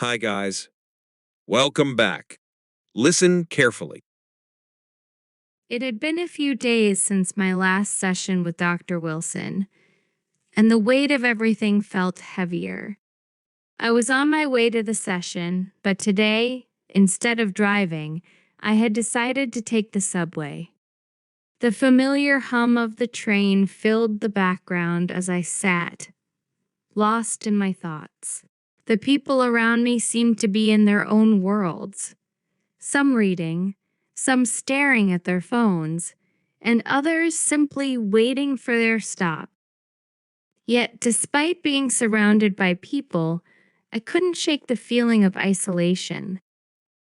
Hi, guys. Welcome back. Listen carefully. It had been a few days since my last session with Dr. Wilson, and the weight of everything felt heavier. I was on my way to the session, but today, instead of driving, I had decided to take the subway. The familiar hum of the train filled the background as I sat, lost in my thoughts. The people around me seemed to be in their own worlds, some reading, some staring at their phones, and others simply waiting for their stop. Yet, despite being surrounded by people, I couldn't shake the feeling of isolation.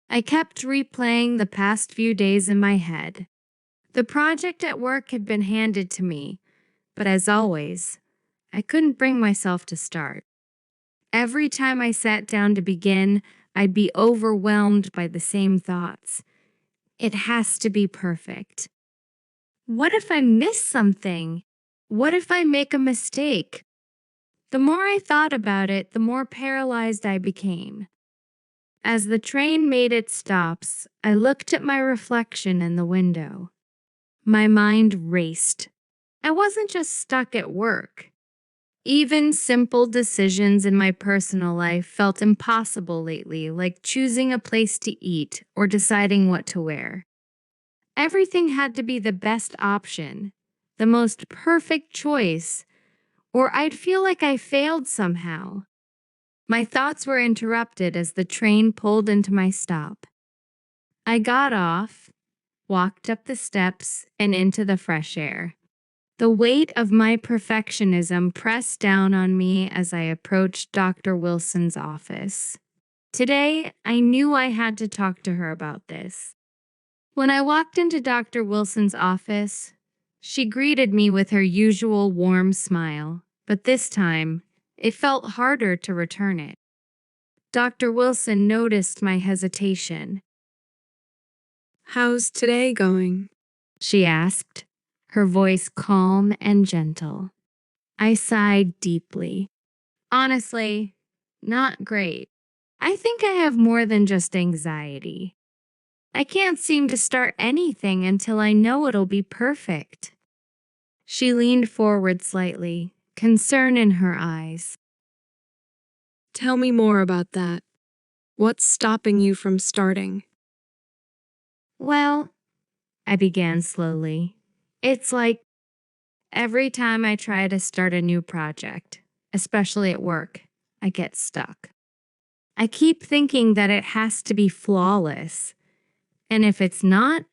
I kept replaying the past few days in my head. The project at work had been handed to me, but as always, I couldn't bring myself to start. Every time I sat down to begin, I'd be overwhelmed by the same thoughts. It has to be perfect. What if I miss something? What if I make a mistake? The more I thought about it, the more paralyzed I became. As the train made its stops, I looked at my reflection in the window. My mind raced. I wasn't just stuck at work. Even simple decisions in my personal life felt impossible lately, like choosing a place to eat or deciding what to wear. Everything had to be the best option, the most perfect choice, or I'd feel like I failed somehow. My thoughts were interrupted as the train pulled into my stop. I got off, walked up the steps, and into the fresh air. The weight of my perfectionism pressed down on me as I approached Dr. Wilson's office. Today, I knew I had to talk to her about this. When I walked into Dr. Wilson's office, she greeted me with her usual warm smile, but this time, it felt harder to return it. Dr. Wilson noticed my hesitation. "How's today going?" She asked, her voice calm and gentle. I sighed deeply. Honestly, not great. I think I have more than just anxiety. I can't seem to start anything until I know it'll be perfect. She leaned forward slightly, concern in her eyes. Tell me more about that. What's stopping you from starting? Well, I began slowly. It's like every time I try to start a new project, especially at work, I get stuck. I keep thinking that it has to be flawless, and if it's not,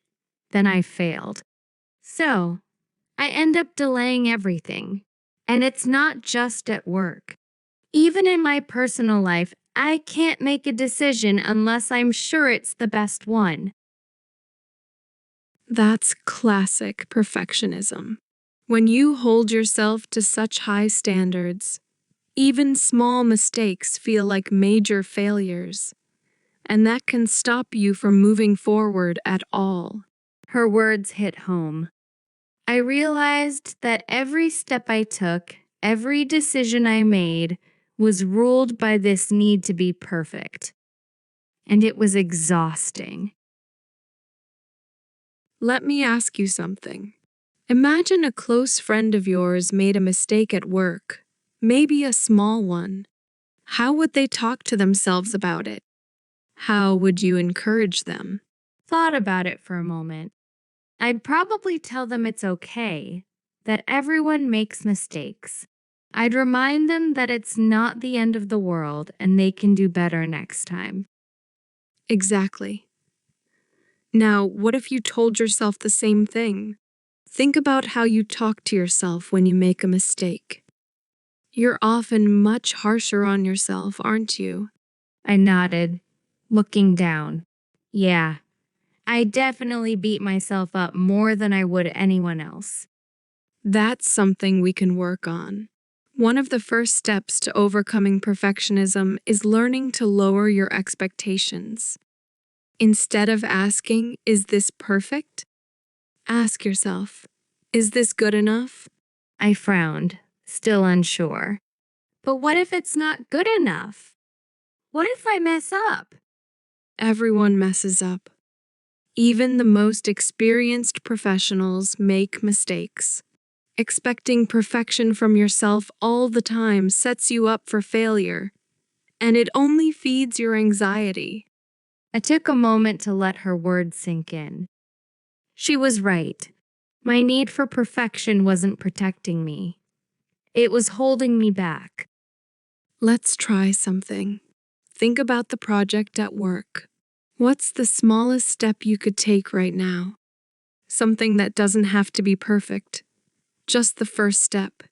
then I failed. So, I end up delaying everything. And it's not just at work. Even in my personal life, I can't make a decision unless I'm sure it's the best one. That's classic perfectionism. When you hold yourself to such high standards, even small mistakes feel like major failures, and that can stop you from moving forward at all. Her words hit home. I realized that every step I took, every decision I made, was ruled by this need to be perfect. And it was exhausting. Let me ask you something. Imagine a close friend of yours made a mistake at work, maybe a small one. How would they talk to themselves about it? How would you encourage them? Thought about it for a moment. I'd probably tell them it's okay, that everyone makes mistakes. I'd remind them that it's not the end of the world and they can do better next time. Exactly. Now, what if you told yourself the same thing? Think about how you talk to yourself when you make a mistake. You're often much harsher on yourself, aren't you? I nodded, looking down. Yeah, I definitely beat myself up more than I would anyone else. That's something we can work on. One of the first steps to overcoming perfectionism is learning to lower your expectations. Instead of asking, "Is this perfect?" ask yourself, "Is this good enough?" I frowned, still unsure. But what if it's not good enough? What if I mess up? Everyone messes up. Even the most experienced professionals make mistakes. Expecting perfection from yourself all the time sets you up for failure, and it only feeds your anxiety. I took a moment to let her words sink in. She was right. My need for perfection wasn't protecting me. It was holding me back. Let's try something. Think about the project at work. What's the smallest step you could take right now? Something that doesn't have to be perfect, just the first step.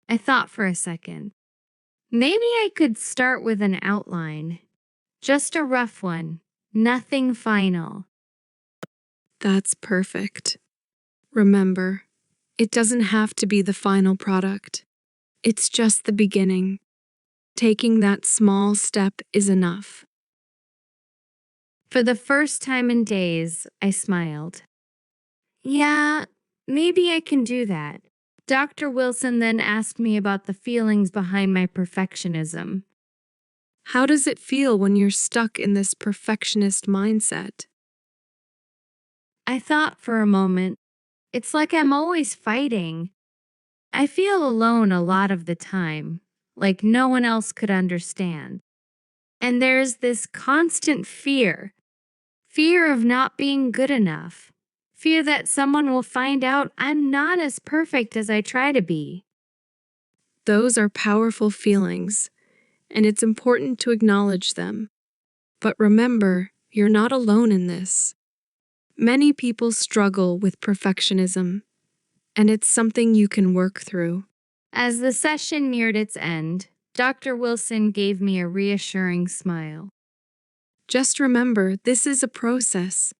I thought for a second. Maybe I could start with an outline. Just a rough one. Nothing final. That's perfect. Remember, it doesn't have to be the final product. It's just the beginning. Taking that small step is enough. For the first time in days, I smiled. Yeah, maybe I can do that. Dr. Wilson then asked me about the feelings behind my perfectionism. How does it feel when you're stuck in this perfectionist mindset? I thought for a moment. It's like I'm always fighting. I feel alone a lot of the time, like no one else could understand. And there's this constant fear of not being good enough, fear that someone will find out I'm not as perfect as I try to be. Those are powerful feelings, and it's important to acknowledge them. But remember, you're not alone in this. Many people struggle with perfectionism, and it's something you can work through. As the session neared its end, Dr. Wilson gave me a reassuring smile. Just remember, this is a process.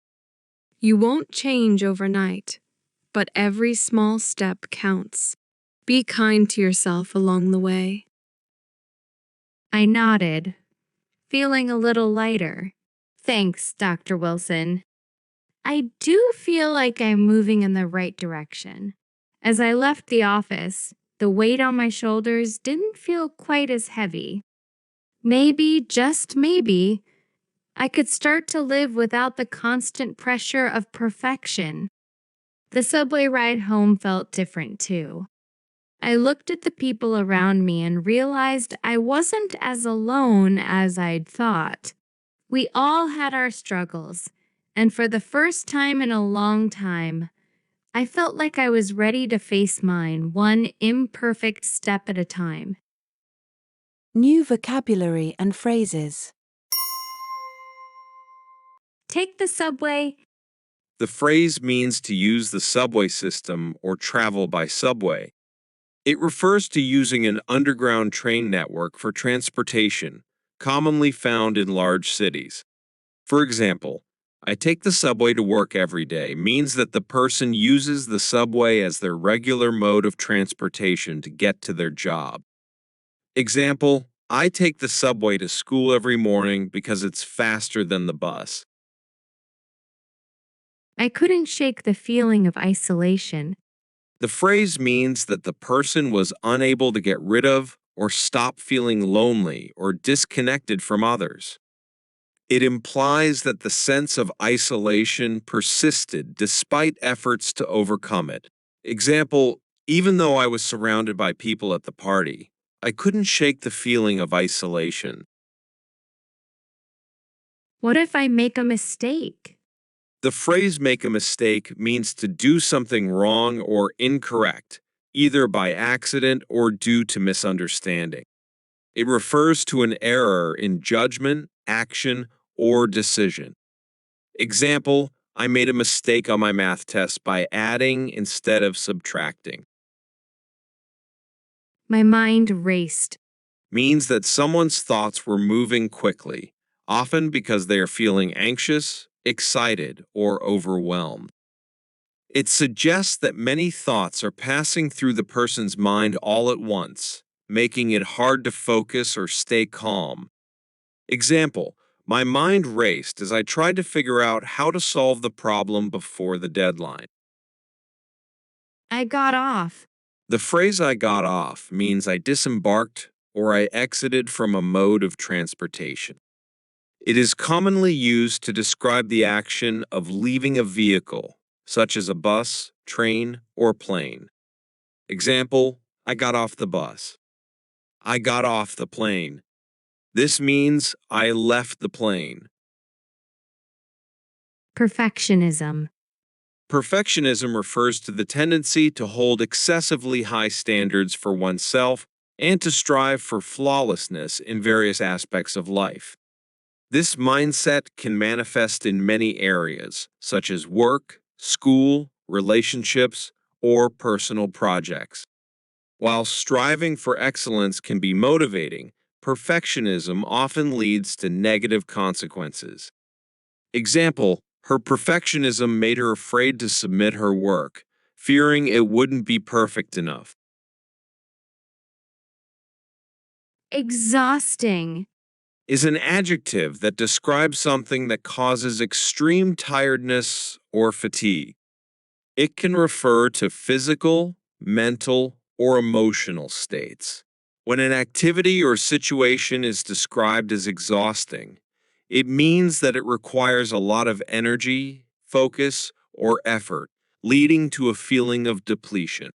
You won't change overnight, but every small step counts. Be kind to yourself along the way. I nodded, feeling a little lighter. Thanks, Dr. Wilson. I do feel like I'm moving in the right direction. As I left the office, the weight on my shoulders didn't feel quite as heavy. Maybe, just maybe, I could start to live without the constant pressure of perfection. The subway ride home felt different too. I looked at the people around me and realized I wasn't as alone as I'd thought. We all had our struggles, and for the first time in a long time, I felt like I was ready to face mine one imperfect step at a time. New vocabulary and phrases. Take the subway. The phrase means to use the subway system or travel by subway. It refers to using an underground train network for transportation, commonly found in large cities. For example, I take the subway to work every day means that the person uses the subway as their regular mode of transportation to get to their job. Example, I take the subway to school every morning because it's faster than the bus. I couldn't shake the feeling of isolation. The phrase means that the person was unable to get rid of or stop feeling lonely or disconnected from others. It implies that the sense of isolation persisted despite efforts to overcome it. Example, even though I was surrounded by people at the party, I couldn't shake the feeling of isolation. What if I make a mistake? The phrase make a mistake means to do something wrong or incorrect, either by accident or due to misunderstanding. It refers to an error in judgment, action, or decision. Example, I made a mistake on my math test by adding instead of subtracting. My mind raced. Means that someone's thoughts were moving quickly, often because they are feeling anxious, excited, or overwhelmed. It suggests that many thoughts are passing through the person's mind all at once, making it hard to focus or stay calm. Example, my mind raced as I tried to figure out how to solve the problem before the deadline. I got off. The phrase I got off means I disembarked or I exited from a mode of transportation. It is commonly used to describe the action of leaving a vehicle, such as a bus, train, or plane. Example, I got off the bus. I got off the plane. This means I left the plane. Perfectionism. Perfectionism refers to the tendency to hold excessively high standards for oneself and to strive for flawlessness in various aspects of life. This mindset can manifest in many areas, such as work, school, relationships, or personal projects. While striving for excellence can be motivating, perfectionism often leads to negative consequences. Example, her perfectionism made her afraid to submit her work, fearing it wouldn't be perfect enough. Exhausting. Is an adjective that describes something that causes extreme tiredness or fatigue. It can refer to physical, mental, or emotional states. When an activity or situation is described as exhausting, it means that it requires a lot of energy, focus, or effort, leading to a feeling of depletion.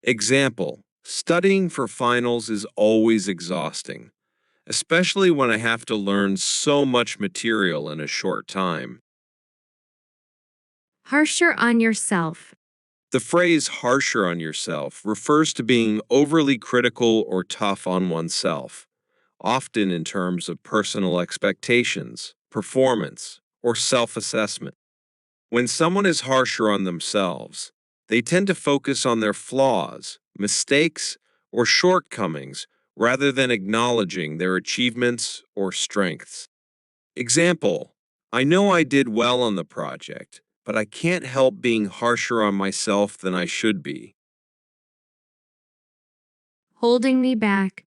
Example, studying for finals is always exhausting, especially when I have to learn so much material in a short time. Harsher on yourself. The phrase harsher on yourself refers to being overly critical or tough on oneself, often in terms of personal expectations, performance, or self assessment. When someone is harsher on themselves, they tend to focus on their flaws, mistakes, or shortcomings rather than acknowledging their achievements or strengths. Example, I know I did well on the project, but I can't help being harsher on myself than I should be. Holding me back.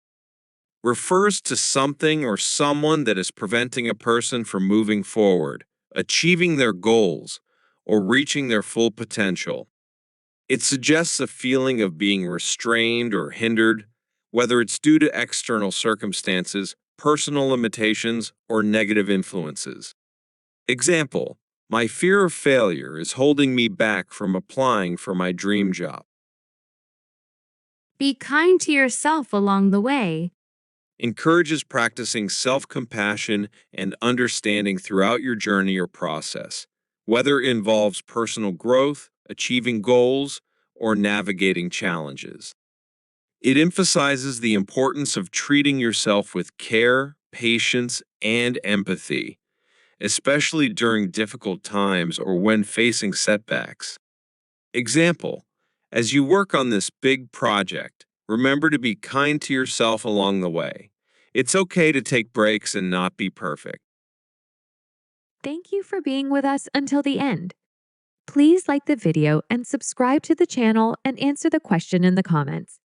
Refers to something or someone that is preventing a person from moving forward, achieving their goals, or reaching their full potential. It suggests a feeling of being restrained or hindered, whether it's due to external circumstances, personal limitations, or negative influences. Example, my fear of failure is holding me back from applying for my dream job. Be kind to yourself along the way. Encourages practicing self-compassion and understanding throughout your journey or process, whether it involves personal growth, achieving goals, or navigating challenges. It emphasizes the importance of treating yourself with care, patience, and empathy, especially during difficult times or when facing setbacks. Example, as you work on this big project, remember to be kind to yourself along the way. It's okay to take breaks and not be perfect. Thank you for being with us until the end. Please like the video and subscribe to the channel and answer the question in the comments.